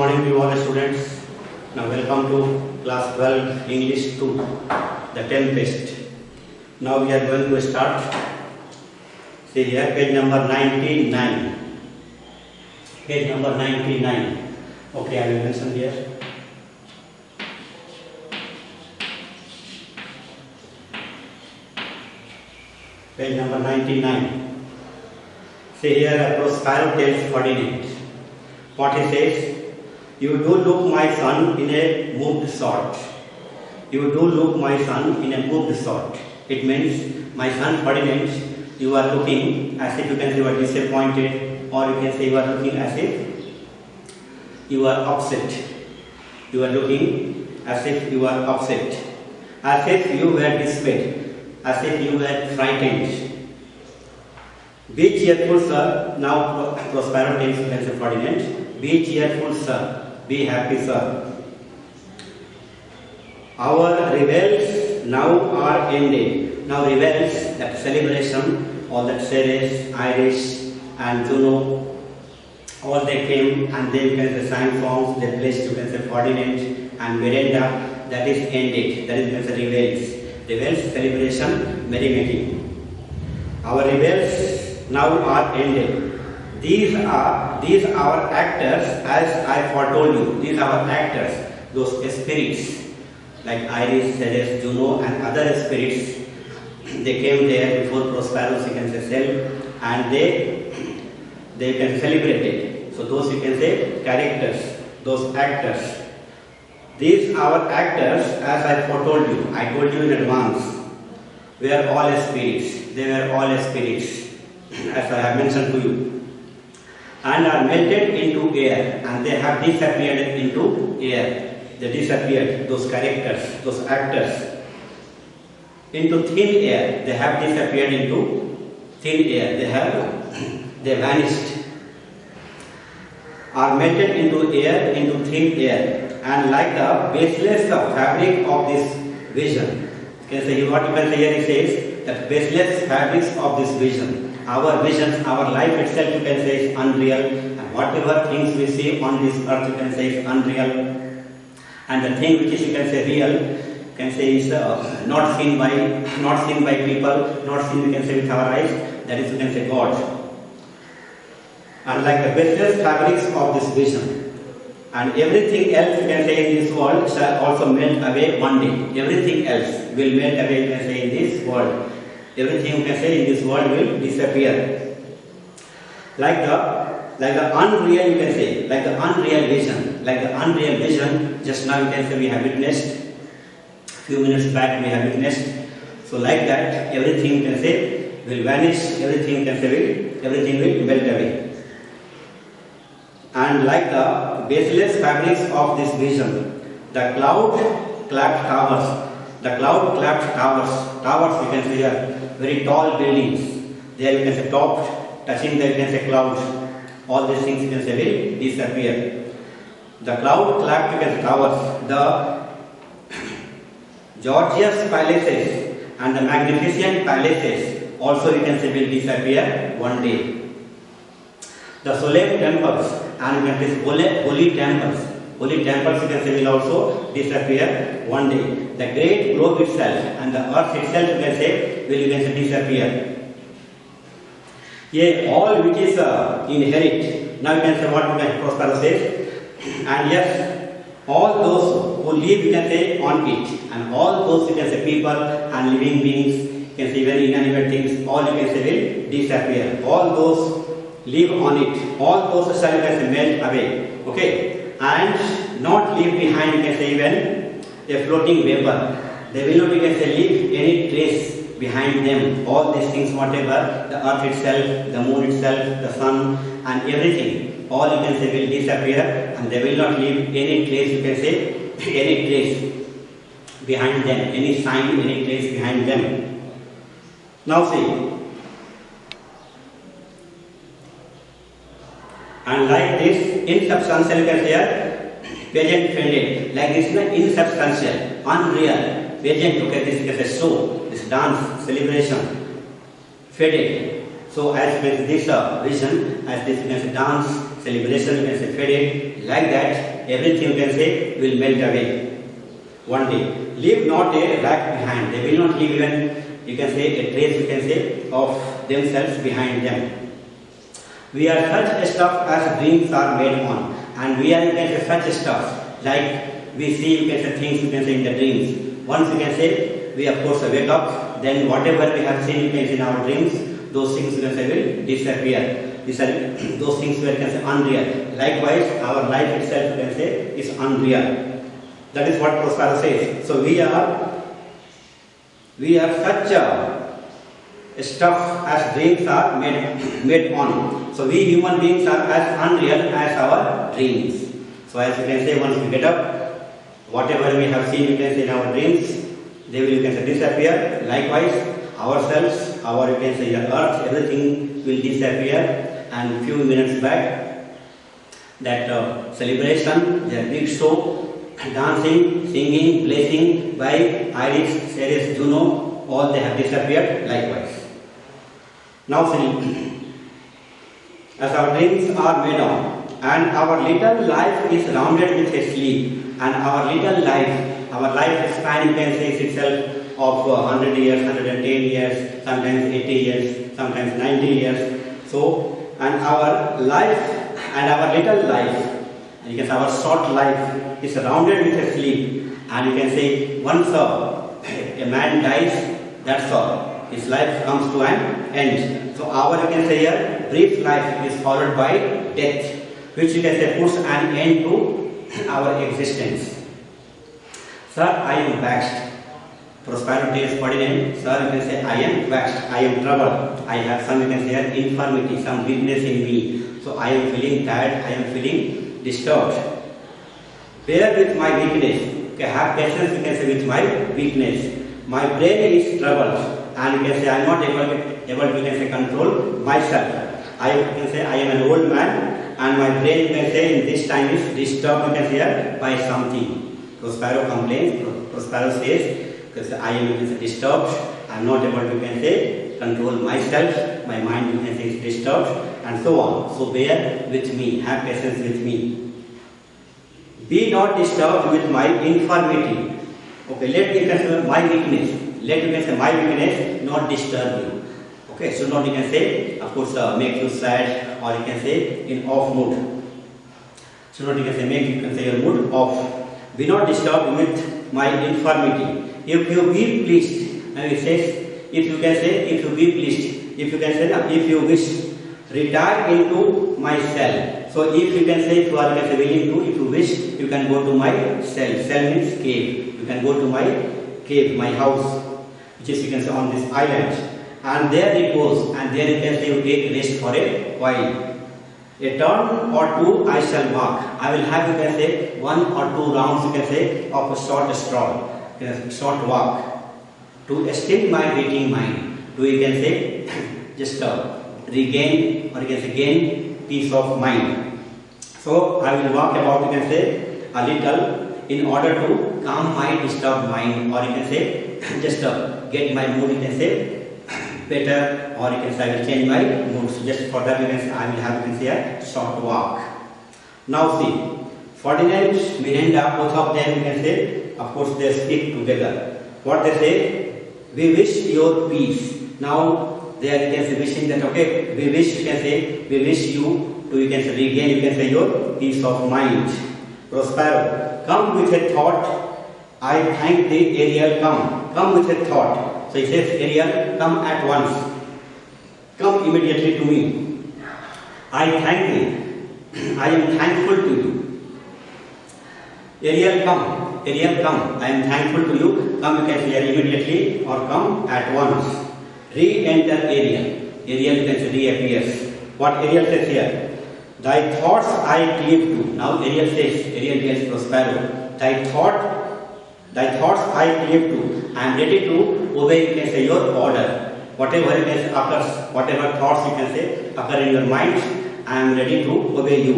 morning to all the students. Now welcome to class 12 English 2, the 10th test. Now we are going to start. See here page number 99. Page number 99. Okay, I will mention here. Page number 99. See here a Prospero tells Ferdinand. What he says, you do look my son in a moved sort. You do look my son in a moved sort. It means, my son Ferdinand, you are looking as if you can say you are disappointed, or you can say you are looking as if you are upset. You are looking as if you are upset. As if you were dismayed. As if you were frightened. Be cheerful, sir. Now Prospero tells Ferdinand, be cheerful, sir. Be happy, sir. Our revels now are ended. Now revels, that celebration, all that Ceres, Iris and Juno, all they came and they sang songs, they blessed Ferdinand and Miranda, that is ended. That is revels. Revels, celebration, merrymaking. Our revels now are ended. These are actors, as I foretold you. These are actors, those spirits like Iris, Ceres, Juno, and other spirits. They came there before Prospero's cell, and they can celebrate it. So those you can say characters, those actors. These are actors, as I foretold you. I told you in advance. Were all spirits. They were all spirits, as I have mentioned to you. And are melted into air, and they have disappeared into air. They disappeared, those characters, those actors, into thin air. They have disappeared into thin air. They vanished. Are melted into air, into thin air, and like the baseless fabric of this vision. You can say what you can say here. It says that baseless fabrics of this vision. Our visions, our life itself, you can say, is unreal, and whatever things we see on this earth, you can say, is unreal. And the thing which is, you can say, real, you can say, is not seen by people, not seen, you can say, with our eyes. That is, you can say, God. And like the baseless fabrics of this vision, and everything else, you can say, in this world shall also melt away one day. Everything else will melt away, you can say, in this world. Everything you can say in this world will disappear. Like the unreal, you can say, like the unreal vision, just now you can say we have witnessed, few minutes back we have witnessed. So like that, everything you can say will vanish, everything you can say everything will melt away. And like the baseless fabrics of this vision, the cloud-clapped towers you can say are very tall buildings. There you can say topped, touching the you can say clouds. All these things you can say will disappear. The cloud-clapped you can say towers, the gorgeous palaces and the magnificent palaces also you can say will disappear one day. The solemn temples and you can say holy temples you can say will also disappear one day. The great globe itself and the earth itself you can say will disappear. Yea, all which is inherit. Now you can say what Prospero says. And yes, all those who live you can say on it, and all those you can say people and living beings, you can say even inanimate things, all you can say will disappear. All those live on it. All those shall you can say melt away. Okay, and not leave behind you can say even a floating vapor. They will not you can say leave any trace behind them. All these things, whatever, the earth itself, the moon itself, the sun, and everything, all you can say will disappear, and they will not leave any trace, you can say, any trace behind them, any sign, any trace behind them. Now see. And like this, insubstantial, you can say, pageant faded. Like this, insubstantial, unreal, pageant, okay, this is a show, this dance, celebration, faded. So as with this vision, as this dance, celebration you can say faded. Like that, everything you can say will melt away. One day, leave not a rack behind. They will not leave even you can say a trace you can say of themselves behind them. We are such stuff as dreams are made on, and we are you can say such stuff like we see you can say things you can say in the dreams. Once you can say we of course wake up, then whatever we have seen you can say in our dreams, those things you can say will disappear. Those things were you can say unreal. Likewise, our life itself you can say is unreal. That is what Prospero says. So we are such a stuff as dreams are made on. So we human beings are as unreal as our dreams. So as you can say, once we get up, whatever we have seen you can say in our dreams, they will you can say disappear. Likewise, ourselves, our you can say the earth, everything will disappear. And few minutes back, that celebration, the big show, dancing, singing, blessing by Iris, Ceres, Juno, all they have disappeared likewise. Now see, as our dreams are made on, and our little life is rounded with a sleep, and our little life, our life span you can say is itself of 100 years, 110 years, sometimes 80 years, sometimes 90 years. So, and our life and our little life, and you can say our short life is rounded with a sleep, and you can say once a man dies, that's all. His life comes to an end. So our you can say here brief life is followed by death, which you can say puts an end to our existence. Sir, I am vexed. Prospero tells Ferdinand, sir, you can say I am vexed, I am troubled, I have some you can say here infirmity, some weakness in me. So I am feeling tired, I am feeling disturbed. Bear with my weakness. Okay, have patience you can say with my weakness. My brain is troubled, and you can say I am not able to you can say control myself. I can say I am an old man, and my brain you can say in this time is disturbed you can say here by something. Prospero complains. Prospero says, because I am you can say disturbed, I am not able to you can say control myself. My mind you can say is disturbed, and so on. So bear with me, have patience with me. Be not disturbed with my infirmity. Okay, let you can say my weakness. Let you can say my weakness not disturb you. Okay, so not you can say, of course, make you sad, or you can say in off mood. So not you can say make you can say your mood off. Be not disturbed with my infirmity. If you be pleased, and it says, if you can say, if you be pleased, if you can say, if you wish, retire into my cell. So if you can say, if you are willing to, if you wish, you can go to my cell. Cell means cave. You can go to my cave, my house, which is you can say on this island. And there it goes, and there you can say you take rest for a while. A turn or two I shall walk. I will have you can say 1 or 2 rounds you can say of a short stroll, short walk, to still my waking mind. To you can say just regain or you can say gain peace of mind. So I will walk about you can say a little in order to calm my disturbed mind, or you can say just get my mood you can say better, or you can say I will change my mood. So just for that you can say I will have you can say a short walk. Now see, Ferdinand, Miranda, both of them you can say, of course they speak together. What they say, we wish your peace. Now they are you can say wishing that okay, we wish you can say, we wish you to you can say regain you can say your peace of mind. Prospero, come with a thought. I thank thee, Ariel, come with a thought. So he says, Ariel, come at once. Come immediately to me. I thank thee. I am thankful to you. Ariel, come. Ariel, come. I am thankful to you. Come, you can say immediately, or come at once. Re-enter Ariel. Ariel, you can say reappears. What Ariel says here? Thy thoughts I cleave to. Now Ariel says, Ariel tells Prospero, thy thoughts I cleave to. I am ready to obey you can say your order. Whatever you can say occurs, whatever thoughts you can say occur in your mind, I am ready to obey you.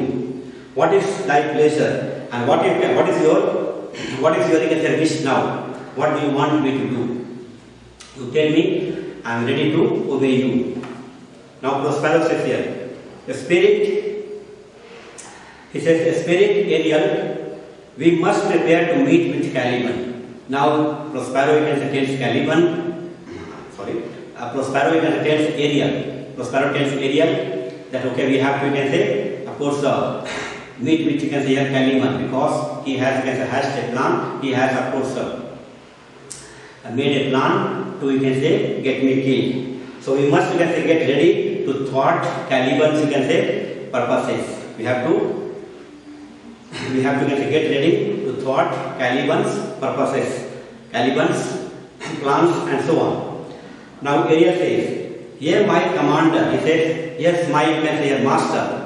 What is thy pleasure? And what is your you can say wish now? What do you want me to do? You tell me, I am ready to obey you. Now Prospero says here, the spirit He says, Spirit Ariel, we must prepare to meet with Caliban. Now, Prospero you can say tells Caliban, sorry, Prospero you can say tells Ariel. Prospero tells Ariel that okay, we have to, you can say, of course, meet with, you can say, here Caliban, because he has, you can say, hatched a plan. He has, of course, made a plan to, you can say, get me killed. So we must, you can say, get ready to thwart Caliban's, you can say, purposes. We have to, you can say, get ready to thwart Caliban's purposes, Caliban's plans, and so on. Now Ariel says, "Here my commander," he says, "yes, my, you can say, your master.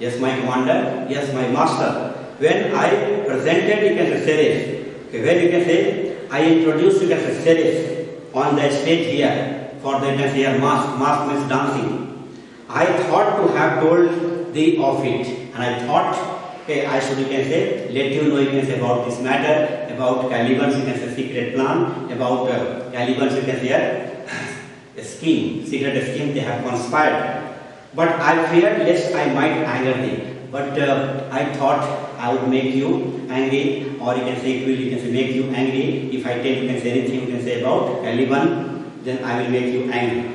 Yes, my commander, yes, my master. When I presented, you can say, Ceres, okay, when you can say, I introduced, you can say, Ceres on the stage here for the, you can say, here mask means dancing. I thought to have told thee of it, and I thought, okay, I should, you can say, let you know, you can say, about this matter, about Caliban's, you can say, secret plan, about Caliban's, you can say, here, scheme, secret scheme they have conspired. But I feared lest I might anger thee. But I thought I would make you angry, or you can say it will, you can say, make you angry. If I tell, you can say, anything, you can say, about Caliban, then I will make you angry."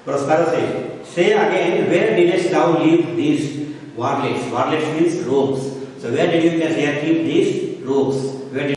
Prospero says, "Say again, where didst thou leave these varlets?" Varlets means robes. So where did you, can say, keep these robes?